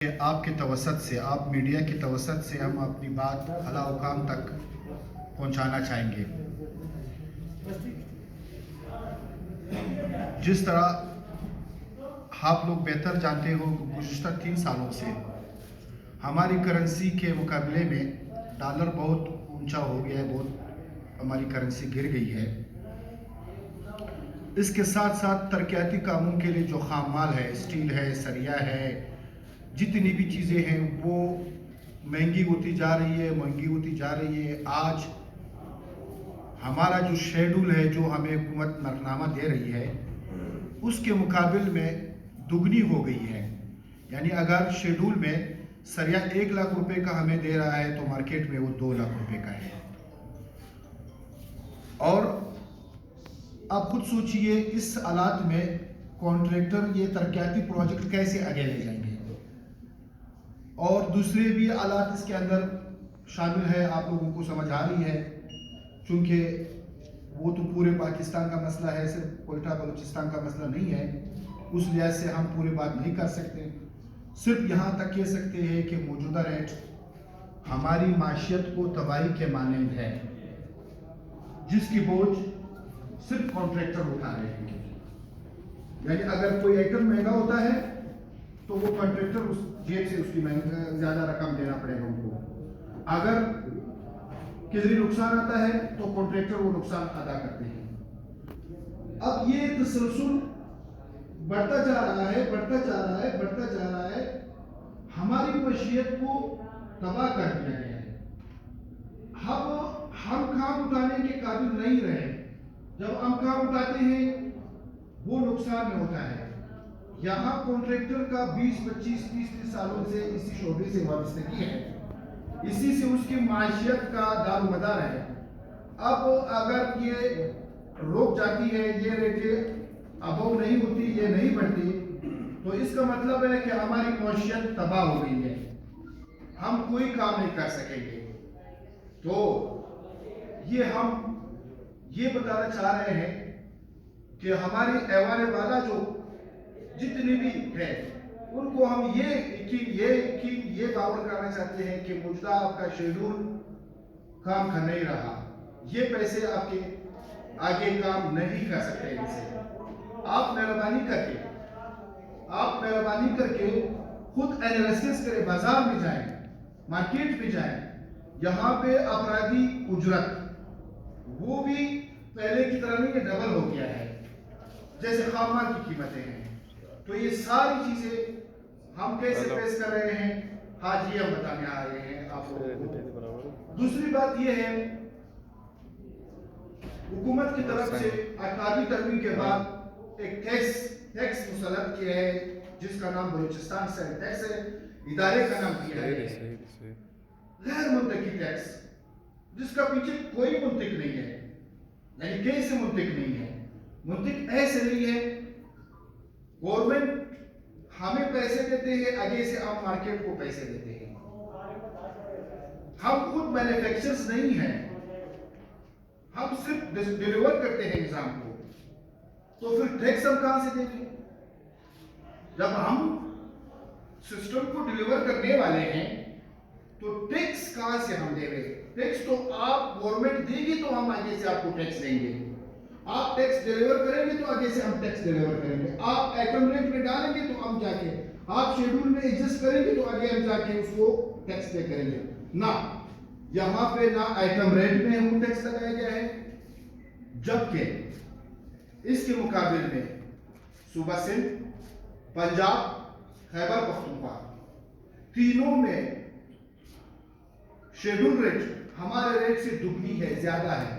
کہ آپ کے توسط سے، آپ میڈیا کے توسط سے ہم اپنی بات اعلیٰ حکام تک پہنچانا چاہیں گے۔ جس طرح آپ لوگ بہتر جانتے ہو گزشتہ 3 سالوں سے ہماری کرنسی کے مقابلے میں ڈالر بہت اونچا ہو گیا ہے، بہت ہماری کرنسی گر گئی ہے۔ اس کے ساتھ ساتھ ترقیاتی کاموں کے لیے جو خام مال ہے، اسٹیل ہے، سریا ہے، جتنی بھی چیزیں ہیں وہ مہنگی ہوتی جا رہی ہے۔ آج ہمارا جو شیڈول ہے، جو ہمیں حکومت نقل دے رہی ہے، اس کے مقابل میں دگنی ہو گئی ہے۔ یعنی اگر شیڈول میں سریا 1 لاکھ روپے کا ہمیں دے رہا ہے تو مارکیٹ میں وہ 2 لاکھ روپے کا ہے۔ اور آپ خود سوچئے اس حالات میں کانٹریکٹر یہ ترقیاتی پروجیکٹ کیسے آگے لے جائیں گے؟ اور دوسرے بھی حالات اس کے اندر شامل ہے، آپ لوگوں کو سمجھ آ رہی ہے، چونکہ وہ تو پورے پاکستان کا مسئلہ ہے، صرف کوئٹہ بلوچستان کا مسئلہ نہیں ہے۔ اس لحاظ سے ہم پوری بات نہیں کر سکتے، صرف یہاں تک کہہ سکتے ہیں کہ موجودہ ریٹ ہماری معیشت کو تباہی کے مانند ہے، جس کی بوجھ صرف کانٹریکٹر اٹھا رہے ہیں۔ یعنی اگر کوئی آئٹم مہنگا ہوتا ہے تو وہ کانٹریکٹر اس جیب سے اس کی زیادہ رقم دینا پڑے گا ان کو۔ اگر کسی نقصان آتا ہے تو کانٹریکٹر وہ نقصان ادا کرتے ہیں۔ اب یہ تسلسل بڑھتا جا رہا ہے، ہماری معیشت کو تباہ کر دیا گیا ہے۔ ہم کام اٹھانے کے قابل نہیں رہے۔ جب ہم کام اٹھاتے ہیں وہ نقصان میں ہوتا ہے۔ یہاں کانٹریکٹر کا 20، 25، 30 سالوں سے اسی شعبے سے وابستگی ہے، اسی سے اس کی معیشت کا دار و مدار ہے۔ اب اگر یہ روک جاتی ہے، یہ ریٹیں ابو نہیں ہوتی، یہ نہیں بڑھتی، تو اس کا مطلب ہے کہ ہماری معیشت تباہ ہو گئی ہے، ہم کوئی کام نہیں کر سکیں گے۔ تو ہم یہ بتانا چاہ رہے ہیں کہ ہماری ایوان والا جو جتنی بھی ہے ان کو ہم یہ باور کرنا چاہتے ہیں کہ موجودہ آپ کا شیڈول کام کر نہیں رہا، یہ پیسے آپ کے آگے کام نہیں کر سکتے۔ ان سے آپ مہربانی کر کے خود اینالیسس کریں، بازار میں جائیں، مارکیٹ میں جائیں۔ یہاں پہ افرادی اجرت وہ بھی پہلے کی طرح نہیں، ڈبل ہو گیا ہے، جیسے خام مال کی قیمتیں ہیں۔ تو یہ ساری چیزیں ہم کیسے پیش کر رہے ہیں، آج یہ ہم بتانے آ رہے ہیں آپ لوگوں کو۔ دوسری بات یہ ہے، حکومت کی طرف سے 18ویں ترمیم کے بعد ایک ٹیکس مسلط کیا ہے، جس کا نام بلوچستان سیل ٹیکس ہے، ادارے کا نام کیا ہے غیر منطقی ٹیکس، جس کا پیچھے کوئی منطق نہیں ہے۔ یعنی کیسے منطق نہیں ہے؟ منطق ایسے نہیں ہے، گورنمنٹ ہمیں پیسے دیتے ہیں، آگے سے ہم مارکیٹ کو پیسے دیتے ہیں، ہم خود مینوفیکچرز نہیں ہیں، ہم صرف ڈیلیور کرتے ہیں نظام کو، تو پھر ٹیکس ہم کہاں سے دیں گے؟ جب ہم سسٹم کو ڈیلیور کرنے والے ہیں تو ٹیکس کہاں سے ہم دے رہے ہیں؟ ٹیکس تو آپ گورنمنٹ دے گی تو ہم آگے سے آپ کو ٹیکس دیں گے، آپ ٹیکس ڈیلیور کریں گے تو آگے سے ہم ٹیکس ڈیلیور کریں گے، آپ آئٹم ریٹ میں ڈالیں گے تو ہم جا کے، آپ شیڈول میں ایڈجسٹ کریں گے تو آگے ہم جا کے اس کو ٹیکس پے کریں گے۔ نہ، یہاں پہ نہ آئٹم ریٹ میں ہم ٹیکس لگایا گیا ہے، جبکہ اس کے مقابل میں صوبہ سندھ، پنجاب، خیبر پختونخوا تینوں میں شیڈول ریٹ ہمارے ریٹ سے دگنی ہے، زیادہ ہے،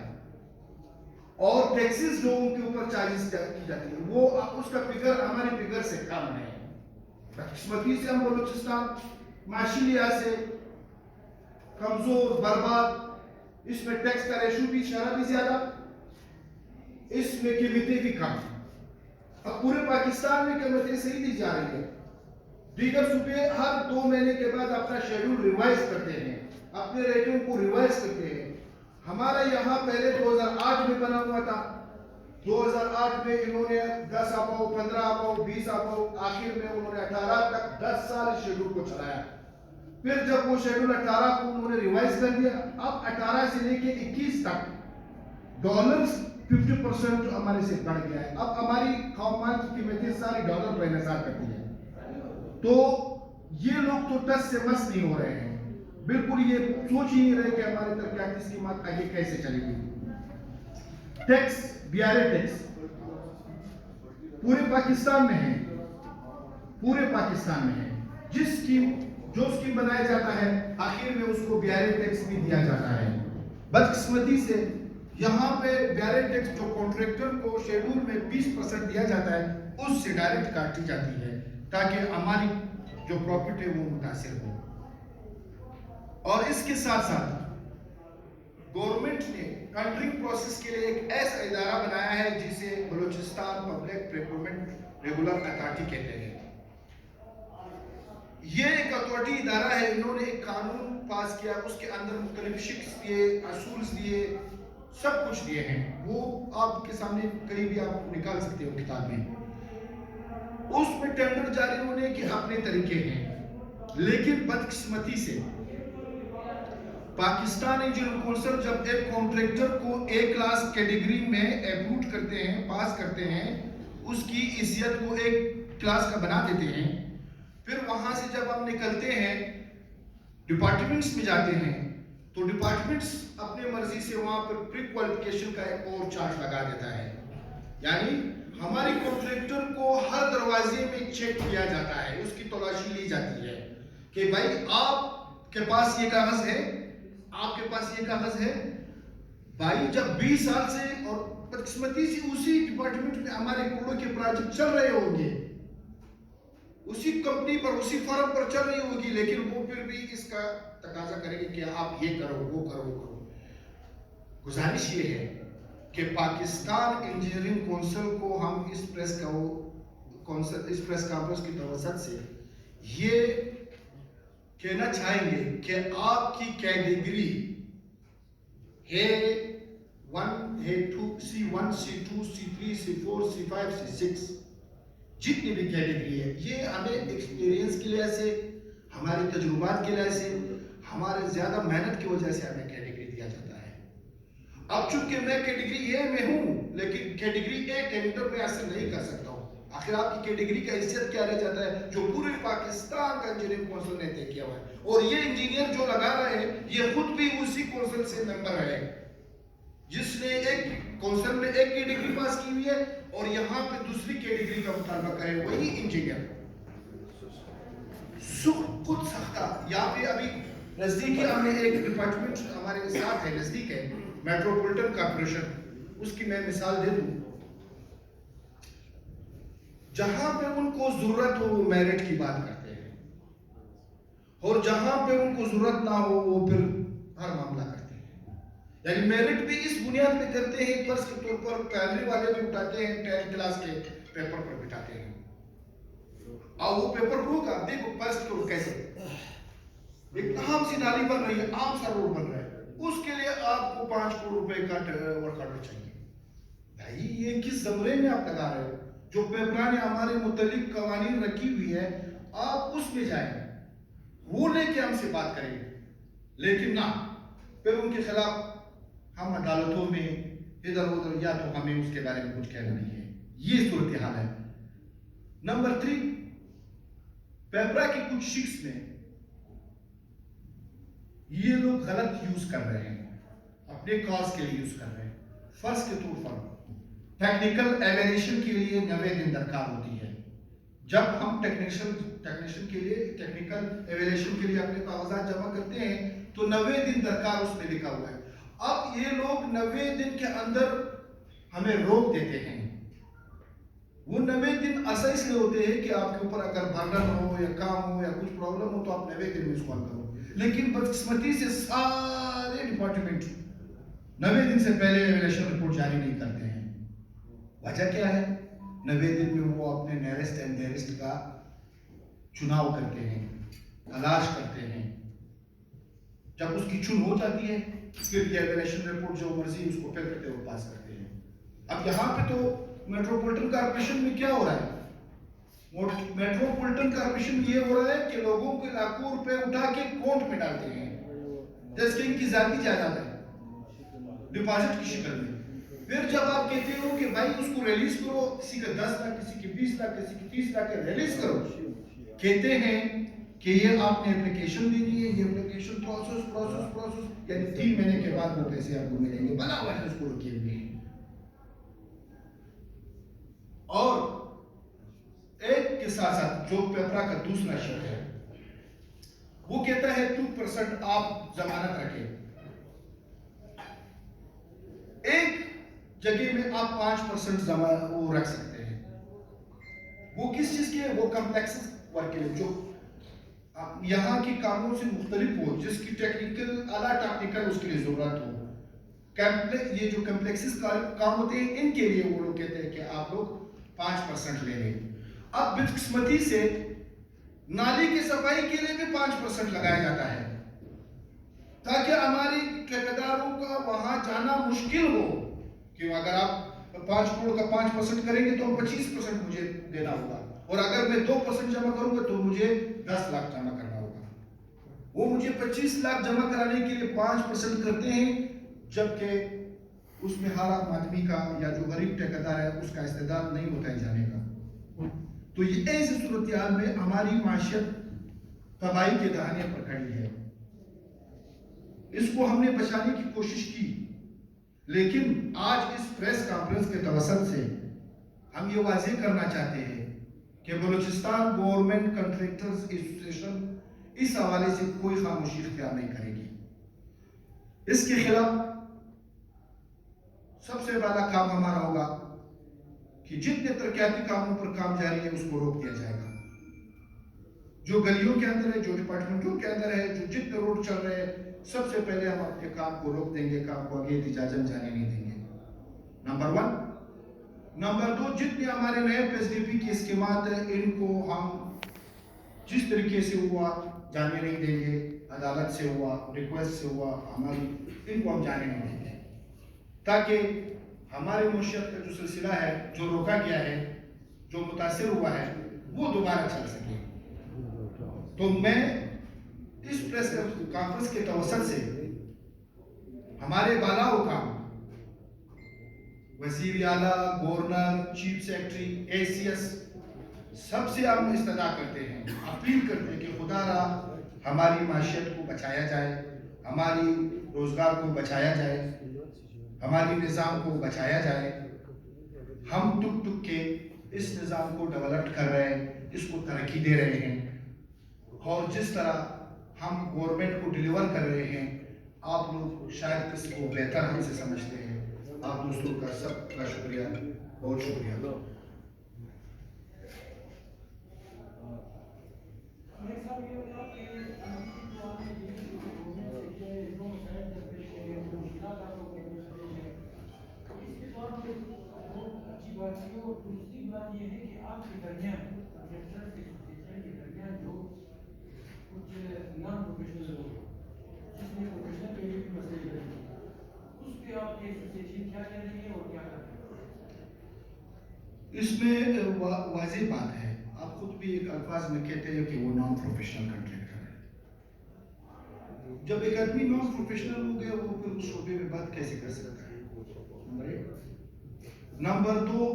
اور ٹیکسز لوگوں کے اوپر چارجز کی جاتی ہے، وہ اس کا فگر ہماری فگر سے کم ہے۔ قسمتی سے ہم بلوچستان معاشی لحاظ سے کمزور، برباد، اس میں ٹیکس کا ریشو بھی شرح بھی زیادہ، اس میں قیمتیں بھی کم۔ اب پورے پاکستان میں قیمتیں صحیح دی جا رہی ہے، دیگر صوبے ہر 2 مہینے کے بعد اپنا شیڈول ریوائز کرتے ہیں، اپنے ریٹوں کو ریوائز کرتے ہیں۔ ہمارا یہاں پہلے 2008 میں بنا ہوا تھا، 2008 में इन्होंने 10 अपाओ, 15 अपाओ, 20 अपाओ, आखिर में उन्होंने 18 तक 10 साल इस शेड्यूल को चलाया। फिर जब वो शेड्यूल 18 को उन्होंने रिवाइज कर दिया, अब 18 से लेके 21 तक डॉलर्स 50% जो हमारे से बढ़ गया है। अब हमारी खामान की कीमतें सारी डॉलर पर इन्हिसार करती है। तो ये लोग तो टस से मस नहीं हो रहे हैं, बिल्कुल ये सोच ही नहीं रहे कि हमारे तरक्याती स्कीमात आगे कैसे चलेगी। टैक्स, बीआरए टैक्स पूरे पाकिस्तान में है, पूरे पाकिस्तान में है। जो स्कीम बनाया जाता है आखिर में उसको बीआरए टैक्स भी दिया जाता है। बदकिस्मती से यहाँ पे बीआरए टैक्स जो कॉन्ट्रैक्टर को शेड्यूल में 20% दिया जाता है, उससे डायरेक्ट काटी जाती है ताकि हमारी जो प्रॉफिट है वो मुतासिर हो। और इसके साथ साथ गवर्नमेंट ने टेंडरिंग प्रोसेस के लिए एक ऐसा इदारा बनाया है जिसे Balochistan public procurement regular authority कहते हैं। ये एक अथॉरिटी इदारा है, इन्होंने एक कानून पास किया, उसके अंदर मुख्तलिफ शिक्स दिए, असूल्स दिए, सब कुछ दिए हैं। वो आपके सामने कहीं भी आप निकाल सकते हो किताब में। उसमें टेंडर जारी होने के अपने तरीके हैं, लेकिन बदकिस्मती से पाकिस्तान इंजीनियरिंग काउंसिल जब एक कॉन्ट्रैक्टर को ए क्लास कैटेगरी में अप्रूव करते हैं, पास करते हैं, उसकी इज्जत को एक क्लास का बना देते हैं, फिर वहां से जब हम निकलते हैं डिपार्टमेंट्स में जाते हैं तो डिपार्टमेंट्स अपने मर्जी से वहां पर प्री क्वालिफिकेशन का एक और चार्ज लगा देता है। यानी हमारी कॉन्ट्रैक्टर को हर दरवाजे में चेक किया जाता है, उसकी तलाशी ली जाती है कि भाई आपके पास ये कागज है, आपके पास ये कागज है। भाई जब 20 साल से और बदकिस्मती से उसी डिपार्टमेंट में हमारे करोड़ों के प्रोजेक्ट चल रहे होंगे, उसी कंपनी पर, उसी फर्म पर चल रही होगी, लेकिन वो फिर भी इसका तकाजा करेंगे कि आप ये करो, वो करो, वो करो। गुजारिश ये है कि पाकिस्तान इंजीनियरिंग काउंसिल को हम इस प्रेस कॉन्फ्रेंस की तवसत से ये कहना चाहेंगे कि आपकी कैटेगरी है 1, है 2, C1, C2, C3, C4, C5, C6, जितनी भी कैटेगरी है, ये हमें एक्सपीरियंस के लिहाज से, हमारे तजुर्बात के लिहाज से, हमारे ज्यादा मेहनत की वजह से हमें कैटेगरी दिया जाता है। अब चूंकि मैं कैटेगरी ए में हूं, लेकिन कैटेगरी ए टेंडर में असर नहीं कर सकता हूं। आखिर आपकी कैटेगरी का हैसियत क्या रह जाता है जो पूरे पाकिस्तान का इंजीनियरिंग काउंसिल ने तय किया हुआ है। और ये इंजीनियर जो लगा रहे हैं ये खुद भी उसी काउंसिल से मेंबर है, जिसने एक काउंसिल में एक कैटेगरी पास की हुई है और यहाँ पे दूसरी कैटेगरी का मुतालबा करे, वही इंजीनियर। कुछ सख्ता यहाँ पे अभी नजदीक हमने एक डिपार्टमेंट हमारे साथ है, नजदीक है, मेट्रोपॉलिटन कॉर्पोरेशन, उसकी मैं मिसाल दे दूं। जहां पे उनको जरूरत हो वो मेरिट की बात करते हैं, और जहां पे उनको जरूरत ना हो वो फिर हर मामला करते हैं। यानी मेरिट भी इस बुनियाद पे करते हैं, फर्ज के तौर पर प्राइमरी वाले भी उठाते हैं, 10th क्लास के पेपर पर बिठाते हैं, और वो पेपर प्रूफ आप देखो फर्स्ट को कैसे एक आम सी नाली बन रही है, आम सा रोड बन रहा है, उसके लिए आपको 5 करोड़ रुपए का वर्क ऑर्डर चाहिए। भाई ये किस जमरे में आप लगा रहे हो? जो पेपरा ने हमारे मुतलिक कवानीन रखी हुई है, आप उसमें जाए, वो लेके हमसे बात करेंगे, लेकिन ना फिर उनके खिलाफ हम अदालतों में इधर उधर, या तो हमें उसके बारे में कुछ कहना नहीं है। ये सूरत हाल है। नंबर 3, पेपरा की कुछ शिक्स में ये लोग गलत यूज कर रहे हैं, अपने कॉज के लिए यूज कर रहे हैं। फर्ज के तौर पर टेक्निकल एवेल्यूएशन के लिए 90 दिन दरकार होती है। जब हम टेक्नीशियन के लिए टेक्निकल एवेल्यूएशन के लिए अपने कागजात जमा करते हैं तो 90 दिन दरकार उसमें लिखा हुआ है। अब ये लोग 90 दिन के अंदर हमें रोक देते हैं। वो 90 दिन ऐसा इसलिए होते हैं कि आपके ऊपर अगर बर्डन हो या काम हो या कुछ प्रॉब्लम हो तो आप 90 दिन में सॉल्व करो, लेकिन बदकिस्मती से सारे डिपार्टमेंट 90 दिन से पहले एवेल्यूएशन रिपोर्ट जारी नहीं करते हैं। वजह क्या है? 90 दिन में वो अपने नियरेस्ट एंड डियरेस्ट का चुनाव करते हैं, तलाश करते हैं। जब उसकी चुन हो जाती है फिर एवेल्यूएशन रिपोर्ट जो मर्जी उसको फिर करते हुए पास करते हैं। اب یہاں پہ تو میٹروپولیٹن کارپوریشن میں کیا ہو رہا ہے؟ میٹروپولیٹن کارپوریشن یہ ہو رہا ہے کہ لوگوں کے لاکھوں روپے اٹھا کے اکاؤنٹ میں ڈالتے ہیں جیسے کہ ان کی ذاتی جائیداد ہے ڈپازٹ کی شکل میں. پھر جب آپ کہتے ہو کہ بھائی اس کو ریلیز کرو، کسی کا 10 لاکھ، کسی کی 20 لاکھ، کسی کی 30 لاکھ ریلیز کرو، کہتے ہیں کہ یہ آپ نے اپلیکیشن دینی ہے، یہ اپلیکیشن پروسیس یعنی 3 مہینے کے بعد وہ پیسے آپ کو ملیں گے. بنا ہوا ہے اس کو رکھے ہوئے ہیں. اور ایک کے ساتھ ساتھ جو پیپرا کا دوسرا شرط ہے وہ کہتا ہے 2% آپ ضمانت رکھیں. ایک جگہ میں آپ 5% وہ رکھ سکتے ہیں. وہ کس چیز کے؟ وہ کمپلیکس ورک کے، جو یہاں کی کاموں سے مختلف ہو، جس کی ٹیکنیکل اعلیٰ ٹیکنیکل اس کے لیے ضرورت ہو. یہ جو کمپلیکسز کام ہوتے ہیں ان کے لیے وہ لوگ کہتے ہیں کہ آپ لوگ 5% لے لیں. اب بدقسمتی سے نالی کی صفائی کے لیے بھی 5% لگایا جاتا ہے تاکہ ہماری ٹھیکیداروں کا وہاں جانا مشکل ہو. کہ اگر آپ 5 کروڑ کا 5% کریں گے تو 25% مجھے دینا ہوگا، اور اگر میں 2% جمع کروں گا تو مجھے 10 لاکھ جمع کرنا ہوگا. وہ مجھے 25 لاکھ جمع کرانے کے لیے 5% کرتے ہیں، جبکہ اس میں ہر آدمی کا یا جو غریب ٹھیکیدار ہے اس کا استعداد نہیں ہوتا ہے جانے کا. تو یہ ایسی صورتحال میں ہماری معاشیت تباہی کے دہانے پر کھڑی ہے. اس کو ہم نے بچانے کی کوشش کی، لیکن آج اس پریس کانفرنس کے توسط سے ہم یہ واضح کرنا چاہتے ہیں کہ بلوچستان گورنمنٹ کنٹریکٹرز ایسوسیشن اس حوالے سے کوئی خاموشی اختیار نہیں کرے گی. اس کے خلاف سب سے بڑا کام ہمارا ہوگا کہ جتنے ترقیاتی کاموں پر کام جاری ہے اس کو روک دیا جائے گا. جو گلیوں کے اندر ہے، جو ڈپارٹمنٹوں کے اندر ہے، جو جتنے روڈ چل رہے ہیں، سب سے پہلے ہم اپنے کام کو روک دیں گے، کام کو آگے اجازت جانے نہیں دیں گے. نمبر 1. نمبر 2، جتنے ہمارے نئے PSDP کی اسکیمات ہیں ان کو ہم جس طریقے سے ہوا جانے نہیں دیں گے. عدالت سے ہوا، ریکویسٹ سے ہوا، ہماری ان کو ہم جانے نہیں دیں گے تاکہ ہمارے معیشت کا جو سلسلہ ہے، جو روکا گیا ہے، جو متاثر ہوا ہے، وہ دوبارہ چل سکے. تو میں اس پریس کانفرنس کے توسط سے ہمارے بالا حکام، وزیر اعلیٰ، گورنر، چیف سیکرٹری، ACS سب سے ہم استدعا کرتے ہیں، اپیل کرتے ہیں کہ خدا را ہماری معیشت کو بچایا جائے، ہماری روزگار کو بچایا جائے، ہماری نظام کو بچایا جائے. ہم ٹک ٹک کے اس نظام کو ڈیولپ کر رہے ہیں، اس کو ترقی دے رہے ہیں، اور جس طرح ہم گورنمنٹ کو ڈیلیور کر رہے ہیں آپ لوگ شاید اس کو بہتر ہم سے سمجھتے ہیں. آپ دوستوں کا سب کا شکریہ، بہت شکریہ. دوسری بات یہ ہے کہ آپ کے درمیان جو کچھ نان پروفیشنل لوگ جس میں پروفیشنل کے لیے بھی مسئلے رہے ہیں، اس پہ آپ کی ایسوسیشن کیا کہہ رہی ہے اور کیا کر رہی ہے؟ اس میں واضح بات ہے، آپ خود بھی ایک الفاظ میں کہتے ہیں کہ وہ نان پروفیشنل کنٹریکٹر ہے. جب ایک آدمی نان پروفیشنل ہو گیا وہ پھر اس شعبے میں بات کیسے کر سکتا ہے؟ نمبر 1. نمبر 2،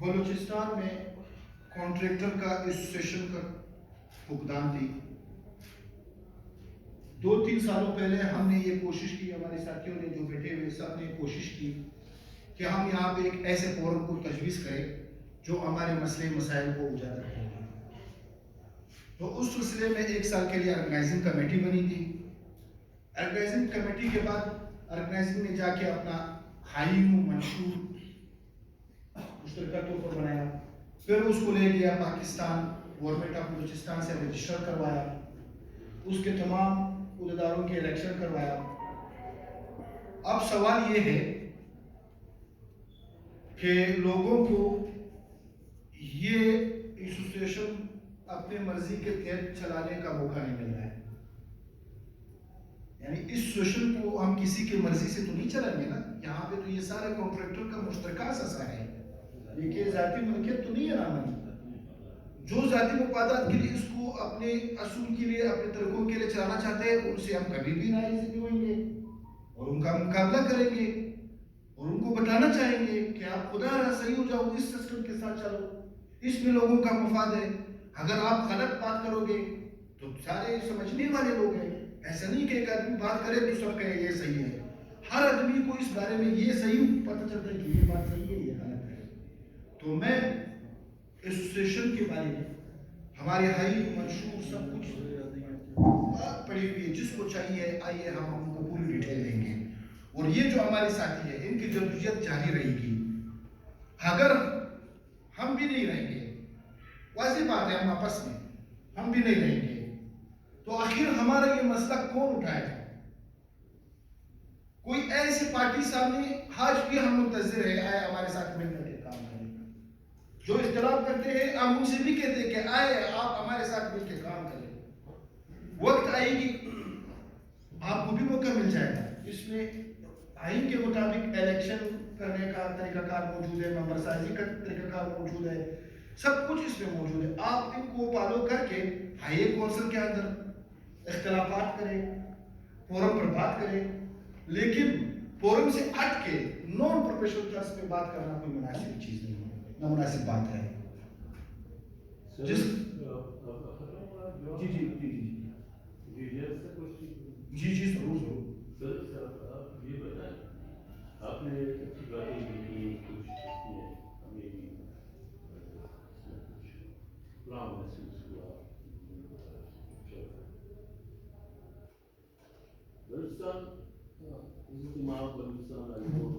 بلوچستان میں کانٹریکٹر کا ایسوسیشن کا فقدان تھی. 2-3 سالوں پہلے ہم نے یہ کوشش کی، ہمارے ساتھیوں نے جو بیٹھے ہوئے سب نے کوشش کی کہ ہم یہاں پہ ایک ایسے فورم کو تجویز کریں جو ہمارے مسئلے مسائل کو اجاگر کرے. تو اس سلسلے میں 1 سال کے لیے آرگنائزنگ کمیٹی بنی تھی. آرگنائزنگ کمیٹی کے بعد آرگنائزنگ نے جا کے اپنا ہائی منشور مشترکہ طور پر بنایا، پھر اس کو لے گیا پاکستان گورنمنٹ آف بلوچستان سے رجسٹر کروایا، اس کے تمام عہدیداروں کے الیکشن کروایا. اب سوال یہ ہے کہ لوگوں کو یہ ایسوسیشن اپنے مرضی کے تحت چلانے کا موقع نہیں مل رہا ہے. यानी इस सोशल को हम किसी की मर्जी से तो नहीं चलाएंगे ना, यहाँ पे तो ये सारे कॉन्ट्रैक्टर का मुश्तरका असा है, ये जाती मलकियत तो नहीं है ना हमारी। जो जाती मफादात के लिए इसको अपने असूल के लिए अपने तरीकों के लिए चलाना चाहते हैं, उनसे हम कभी भी नाराज नहीं होंगे और उनका मुकाबला करेंगे और उनको बताना चाहेंगे कि आप खुदा रहा सही हो जाओ, इस सिस्टम के साथ चलो, इसमें लोगों का मफाद है। अगर आप गलत बात करोगे तो सारे समझने वाले लोग हैं, ऐसा नहीं कि एक आदमी बात करे तो सब कहे ये सही है, हर आदमी को इस बारे में ये सही पता चलता है कि ये बात सही है, ये गलत है। तो मैं एसोसिएशन के बारे में हमारे हाई मंशूर सब कुछ बात पड़ी हुई है, जिसको चाहिए आइए हम उनको पूरी डिटेल देंगे। और ये जो हमारे साथी है इनकी जद्दोजहद जारी रहेगी, अगर हम भी नहीं रहेंगे, वाज़ेह बात है हम आपस में हम भी नहीं रहेंगे, तो आखिर हमारा ये मसला कौन उठाएगा? कोई ऐसी पार्टी सामने आज भी हम मुंतज़िर है आए हमारे साथ मिलकर के काम करें। जो इख्तिलाफ करते हैं हम उनसे भी कहते हैं कि आए आप हमारे साथ मिलकर काम करें। वक्त आएगी आपको भी मौका मिल जाएगा, इसमें आइन के मुताबिक इलेक्शन करने का तरीकाकार मौजूद है, मेंबरसाजी का तरीकाकार मौजूद है, सब कुछ इसमें मौजूद है। आप इनको फॉलो करके हाई कौंसिल के अंदर इख्तिलाफात करें, फोरम पर बात करें, लेकिन फोरम से हट के नॉन प्रोफेशनल क्लास पे बात करना कोई मुनासिब चीज़ नहीं है, ना मुनासिब बात है। जिस जी जी जी जी जी जरूर जरूर। आप ये बताएं, आपने अच्छी बातें की, कुछ हमें भी प्लान महसूस हुआ। बलूचिस्तान इज्तिमा बलूचिस्तान हाईकोर्ट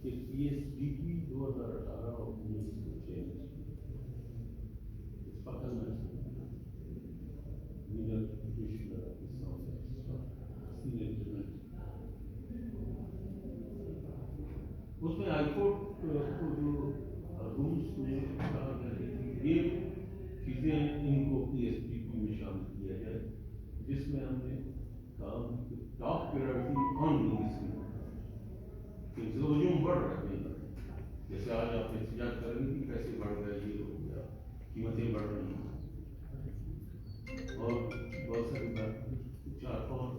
कि PSDP 2018 और 19 को चेंज पता नहीं लीगल पिटिशनर उसमें हाईकोर्ट को जो रूल्स में कहा गया है कि ये चीज़ें इनको PSDP में शामिल किया जाए, जिसमें हमने कहा कि टॉप प्रायोरिटी ऑन मेडिसिन कि ज़रूर बढ़ रहे हैं। जैसे आज आप एहतिजाज करेंगे कि कैसे बढ़ गया, ये हो गया, कीमतें बढ़ रही हैं और बहुत सारी बात 4-5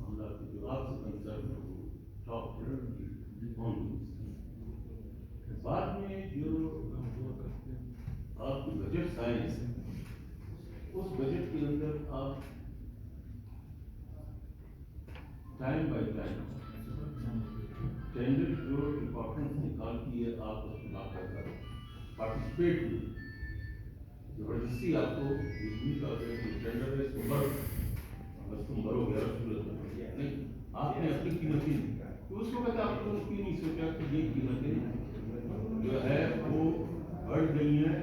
मामला जो आपसे कंसर्न है वो टॉप प्रायोरिटी ऑन मेडिसिन। बाद में जो आपकी बजट साइंस उस बजट के अंदर आप टाइम बाय टाइम टेंडर जो इम्पोर्टेंस निकाल की है आप उसमें बाकायदा पार्टिसिपेट हुए, जबरदस्ती आपको बिजली का टेंडर है इसको भरो, बस तुम भरोगे नहीं, आपने अपनी कीमतें दी तो उसको कहता आपने उसकी नहीं सोचा कि ये कीमतें जो है वो बढ़ गई हैं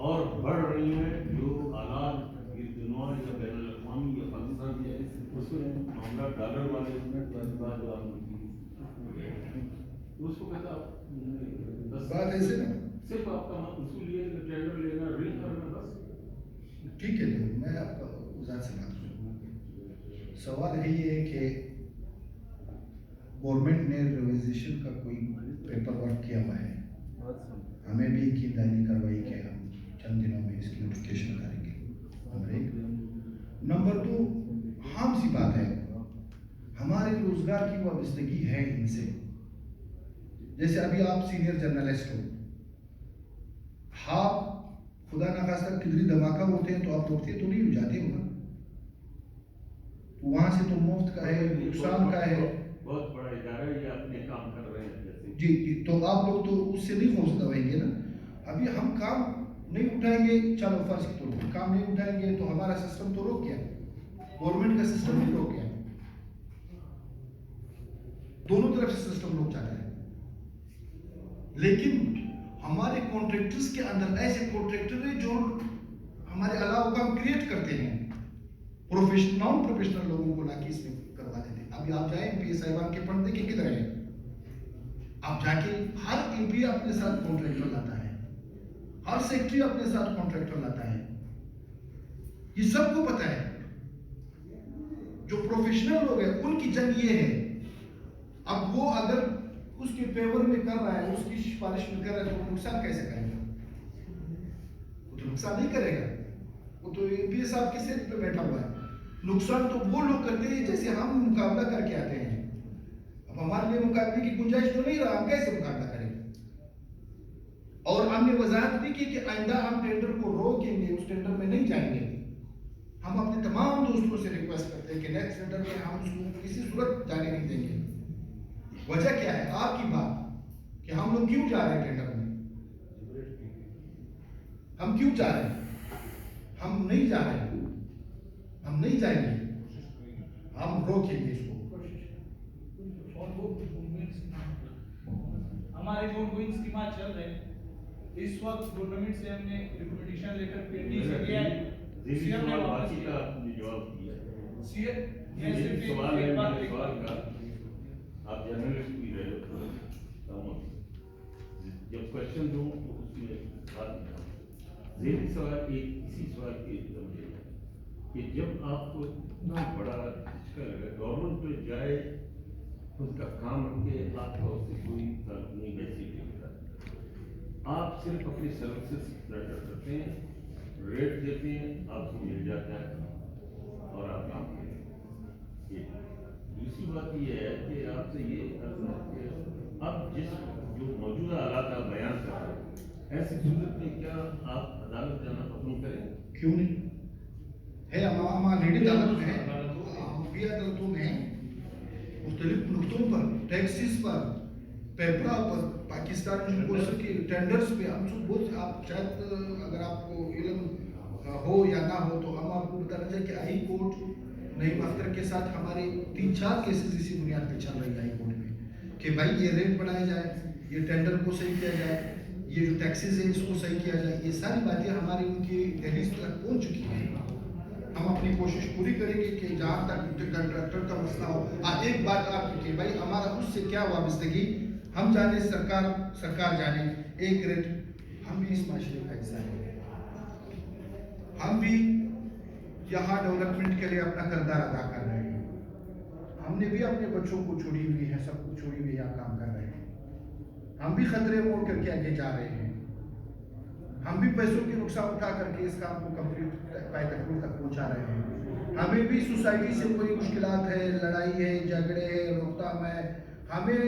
और बढ़ रही हैं। जो हालात ये दुनिया या बैन अल-अक़वामी या पाकिस्तान है उसमें मामला डॉलर वाले बात जो आपने की उसको कहता बात ऐसे ना सिर्फ आपका उसूल ये टेंडर लेना रील करना बस। ठीक है, मैं आपका वजारत से बात करूँ। सवाल यही है कि गवर्नमेंट ने रिवाइजेशन का कोई पेपर वर्क किया हुआ है, हमें भी कीमदानी करवाई कि हम चंद दिनों में इसकी नोटिफिकेशन करेंगे। नंबर 1। नंबर 2, हम सी बात है हमारे रोजगार की वाबस्तगी है इनसे। जैसे अभी आप सीनियर जर्नलिस्ट हो, आप खुदा ना खास्ता किधरी धमाका होते हैं तो आप रोकते तो नहीं हो जाते हो ना, वहां से तो मुफ्त का है, नुकसान का है, बहुत बड़ा इदारा है, ये अपने काम कर रहे हैं जैसे जी, तो आप लोग तो उससे नहीं खौफ दबाएंगे ना। अभी हम काम नहीं उठाएंगे, चलो फर्ज के तौर पर काम नहीं उठाएंगे तो हमारा सिस्टम तो रुक गया, गवर्नमेंट का सिस्टम भी रुक गया, दोनों तरफ से सिस्टम रुक जाता है। लेकिन हमारे कॉन्ट्रैक्टर्स के अंदर ऐसे कॉन्ट्रैक्टर हैं जो हमारे अलावा काम क्रिएट करते हैं, प्रोफेशनल नॉन प्रोफेशनल लोगों को लाके इसमें करवा देते हैं। अभी आप जाए एमपी साहिबान के पढ़ देखे किधर है, आप जाके हर एमपी अपने साथ कॉन्ट्रैक्टर लाता है, हर सेक्रेटरी अपने साथ कॉन्ट्रैक्टर लाता है, ये सबको पता है। प्रोफेशनल लोग हैं उनकी जंग ये है। अब वो अगर उसके फेवर में कर रहा है, उसकी सिफारिश में कर रहा है, तो वो नुकसान कैसे करेगा? वो तो नुकसान नहीं करेगा, वो तो एमपी साहब के सिर पे बैठा हुआ है। नुकसान तो वो लोग करते हैं जैसे हम मुकाबला करके आते हैं। अब हमारे लिए मुकाबले की गुंजाइश तो नहीं रहा, हम कैसे मुकाबला करें? और हमने वजाहत भी की कि आइंदा हम टेंडर को रोकेंगे, उस टेंडर में नहीं जाएंगे। हम अपने तमाम दोस्तों से रिक्वेस्ट करते हैं कि नेक्स्ट टेंडर में हम उसको किसी सूरत जाने नहीं देंगे। वजह क्या है? आपकी बात कि हम लोग क्यों जा रहे हैं टेंडर में, हम क्यों जा रहे हैं? हम नहीं जा रहे हैं, हम नहीं जाएंगे, हम रोकेंगे इसको। हमारे जो गोइंग स्कीमा चल रहे हैं इस वक्त गवर्नमेंट से हमने रिकमेंडेशन लेटर पेंडिंग से लिया है। सीएम ने वापस बाकी का किया। आपने जवाब दिया। सीएम ये सिर्फ सवाल है एक बार मेरे सवाल का, आप जर्नलिस्ट भी रहे हो, जब क्वेश्चन दूं तो उसमें बात नहीं। ये सवाल एक इसी सवाल के कि जब आप बड़ा गवर्नमेंट पे जाए उसका काम रखे, आपका उससे कोई ताल्लुक नहीं, बेसिक आप सिर्फ अपनी सर्विसेज रेंडर करते हैं, रेट देते हैं, आपको मिल जाता है और आप काम करते हैं। दूसरी बात ये है कि आपसे ये अर्ज है कि अब जिस जो मौजूदा हालात आप बयान कर रहे हैं, ऐसी सूरत में क्या आप अदालत जाना पसंद करें? क्यों नहीं है? हम ऑलरेडी अदालत में हैं, हम भी अदालतों में हैं, मुख्तलिफ नुक्तों पर, टैक्सेस पर, पेपरा पर, पाकिस्तान यूनिवर्सिटी के टेंडर्स पे हम सब बहुत, आप शायद अगर आपको इल्म हो या ना हो तो हम आपको बताना चाहिए कि हाई कोर्ट नईम अख्तर के साथ हमारे 3-4 केसेस इसी बुनियाद पे चल रही है हाई कोर्ट में कि भाई ये रेट बढ़ाया जाए, ये टेंडर को सही किया जाए, ये जो टैक्सेस है इसको सही किया जाए। ये सारी बातें हमारी उनकी दहलीज तक पहुंच चुकी हैं। हम अपनी कोशिश पूरी करेंगे कि जहाँ तक कंट्रैक्टर का मसला हो। एक बात आप कि भाई हमारा उससे क्या वाबस्तगी, हम जाने सरकार जाने, एक रेट, हम भी इस माशरे का हिस्सा हैं, हम भी यहाँ डेवलपमेंट के लिए अपना किरदार अदा कर रहे हैं। हमने भी अपने बच्चों को छोड़ी हुई है, सब कुछ छोड़ी हुई यहाँ काम कर रहे हैं। हम भी खतरे मोड़ करके आगे जा रहे हैं, हम भी पैसों की नुकसान उठा करके इस काम को कंप्लीट पायदारी तक पहुंचा रहे हैं। हमें भी सोसाइटी से कोई मुश्किलात है, लड़ाई है, झगड़े है, रोकथाम है, हमें